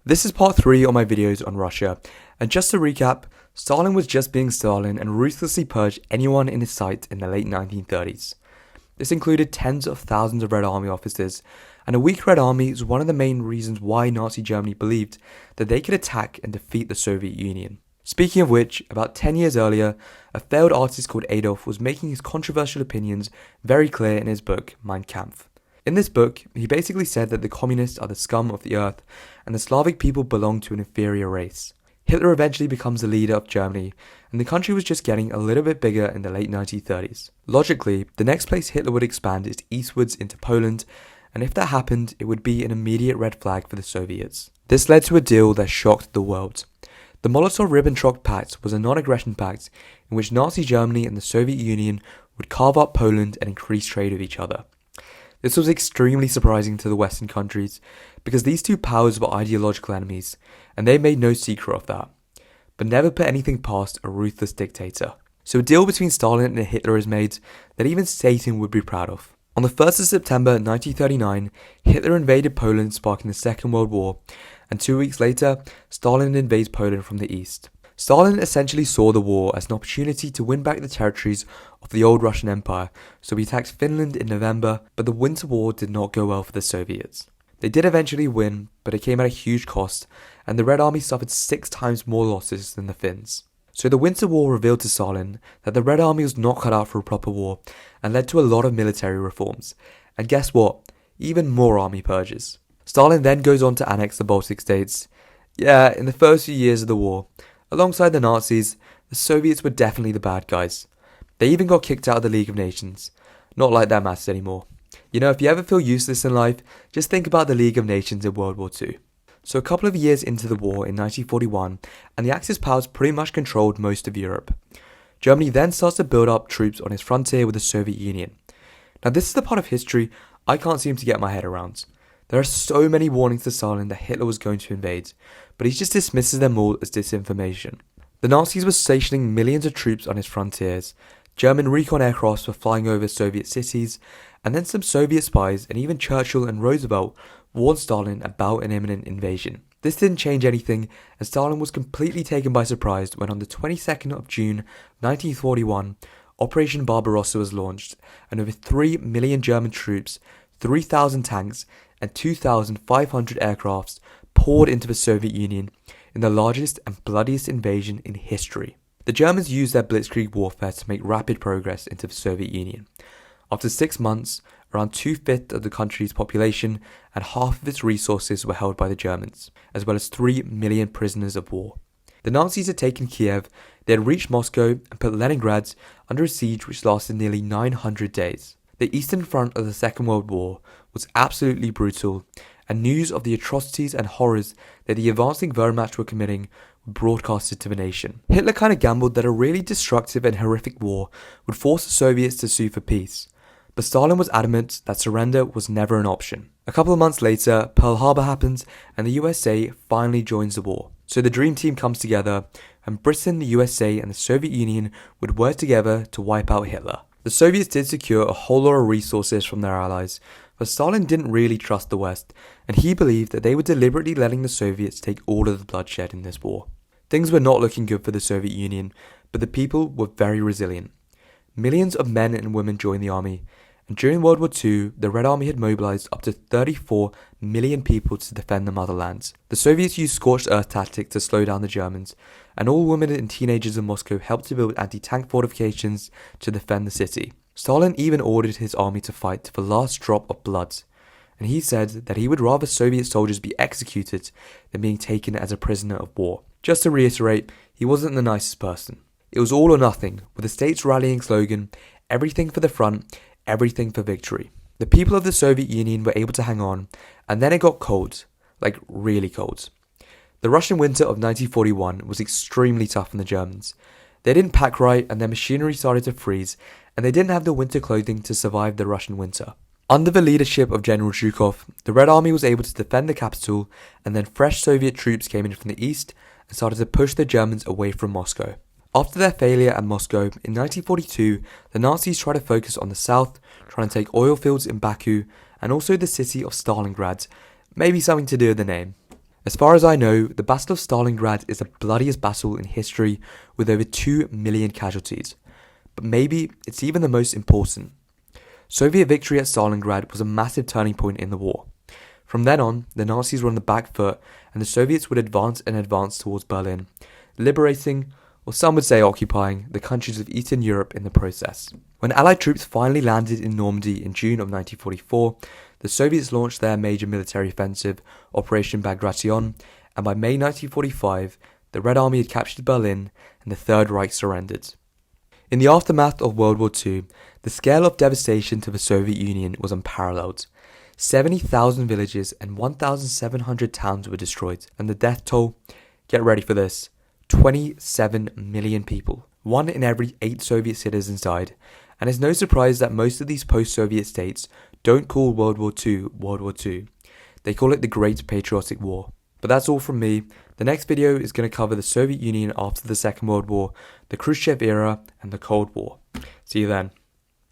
This is part 3 of my videos on Russia, and just to recap, Stalin was just being Stalin and ruthlessly purged anyone in his sight in the late 1930s. This included tens of thousands of Red Army officers, and a weak Red Army is one of the main reasons why Nazi Germany believed that they could attack and defeat the Soviet Union. Speaking of which, about 10 years earlier, a failed artist called Adolf was making his controversial opinions very clear in his book, Mein Kampf. In this book, he basically said that the communists are the scum of the earth and the Slavic people belong to an inferior race. Hitler eventually becomes the leader of Germany, and the country was just getting a little bit bigger in the late 1930s. Logically, the next place Hitler would expand is eastwards into Poland, and if that happened, it would be an immediate red flag for the Soviets. This led to a deal that shocked the world. The Molotov-Ribbentrop pact was a non-aggression pact in which Nazi Germany and the Soviet Union would carve up Poland and increase trade with each other. This was extremely surprising to the Western countries because these two powers were ideological enemies, and they made no secret of that, but never put anything past a ruthless dictator. So a deal between Stalin and Hitler is made that even Satan would be proud of. On the 1st of September 1939, Hitler invaded Poland, sparking the Second World War, and 2 weeks later, Stalin invades Poland from the east. Stalin essentially saw the war as an opportunity to win back the territories of the old Russian Empire, so he attacked Finland in November, but the Winter War did not go well for the Soviets. They did eventually win, but it came at a huge cost, and the Red Army suffered 6 times more losses than the Finns. So the Winter War revealed to Stalin that the Red Army was not cut out for a proper war, and led to a lot of military reforms. And guess what? Even more army purges. Stalin then goes on to annex the Baltic states. Yeah, in the first few years of the war, alongside the Nazis, the Soviets were definitely the bad guys. They even got kicked out of the League of Nations. Not like that matters anymore. You know, if you ever feel useless in life, just think about the League of Nations in World War II. So a couple of years into the war in 1941, and the Axis powers pretty much controlled most of Europe. Germany then starts to build up troops on its frontier with the Soviet Union. Now this is the part of history I can't seem to get my head around. There are so many warnings to Stalin that Hitler was going to invade, but he just dismisses them all as disinformation. The Nazis were stationing millions of troops on his frontiers, German recon aircrafts were flying over Soviet cities, and then some Soviet spies and even Churchill and Roosevelt warned Stalin about an imminent invasion. This didn't change anything, and Stalin was completely taken by surprise when on the 22nd of June 1941, Operation Barbarossa was launched, and over 3 million German troops, 3,000 tanks, and 2,500 aircrafts poured into the Soviet Union in the largest and bloodiest invasion in history. The Germans used their blitzkrieg warfare to make rapid progress into the Soviet Union. After 6 months, around 2/5 of the country's population and half of its resources were held by the Germans, as well as 3 million prisoners of war. The Nazis had taken Kiev, they had reached Moscow and put Leningrad under a siege which lasted nearly 900 days. The Eastern Front of the Second World War was absolutely brutal, and news of the atrocities and horrors that the advancing Wehrmacht were committing were broadcasted to the nation. Hitler kind of gambled that a really destructive and horrific war would force the Soviets to sue for peace, but Stalin was adamant that surrender was never an option. A couple of months later, Pearl Harbor happens, and the USA finally joins the war. So the dream team comes together, and Britain, the USA, and the Soviet Union would work together to wipe out Hitler. The Soviets did secure a whole lot of resources from their allies, but Stalin didn't really trust the West, and he believed that they were deliberately letting the Soviets take all of the bloodshed in this war. Things were not looking good for the Soviet Union, but the people were very resilient. Millions of men and women joined the army, and during World War II, the Red Army had mobilized up to 34 million people to defend the motherland. The Soviets used scorched earth tactics to slow down the Germans, and all women and teenagers in Moscow helped to build anti-tank fortifications to defend the city. Stalin even ordered his army to fight to the last drop of blood, and he said that he would rather Soviet soldiers be executed than being taken as a prisoner of war. Just to reiterate, he wasn't the nicest person. It was all or nothing, with the state's rallying slogan, everything for the front, everything for victory. The people of the Soviet Union were able to hang on, and then it got cold, like really cold. The Russian winter of 1941 was extremely tough on the Germans. They didn't pack right, and their machinery started to freeze, and they didn't have the winter clothing to survive the Russian winter. Under the leadership of General Zhukov, the Red Army was able to defend the capital, and then fresh Soviet troops came in from the east and started to push the Germans away from Moscow. After their failure at Moscow, in 1942, the Nazis tried to focus on the south, trying to take oil fields in Baku, and also the city of Stalingrad, maybe something to do with the name. As far as I know, the Battle of Stalingrad is the bloodiest battle in history with over 2 million casualties. But maybe it's even the most important. Soviet victory at Stalingrad was a massive turning point in the war. From then on, the Nazis were on the back foot and the Soviets would advance and advance towards Berlin, liberating, or some would say occupying, the countries of Eastern Europe in the process. When Allied troops finally landed in Normandy in June of 1944, the Soviets launched their major military offensive, Operation Bagration, and by May 1945, the Red Army had captured Berlin and the Third Reich surrendered. In the aftermath of World War II, the scale of devastation to the Soviet Union was unparalleled. 70,000 villages and 1,700 towns were destroyed, and the death toll, get ready for this, 27 million people. 1 in every 8 Soviet citizens died, and it's no surprise that most of these post-Soviet states don't call World War II World War II. They call it the Great Patriotic War. But that's all from me. The next video is going to cover the Soviet Union after the Second World War, the Khrushchev era, and the Cold War. See you then.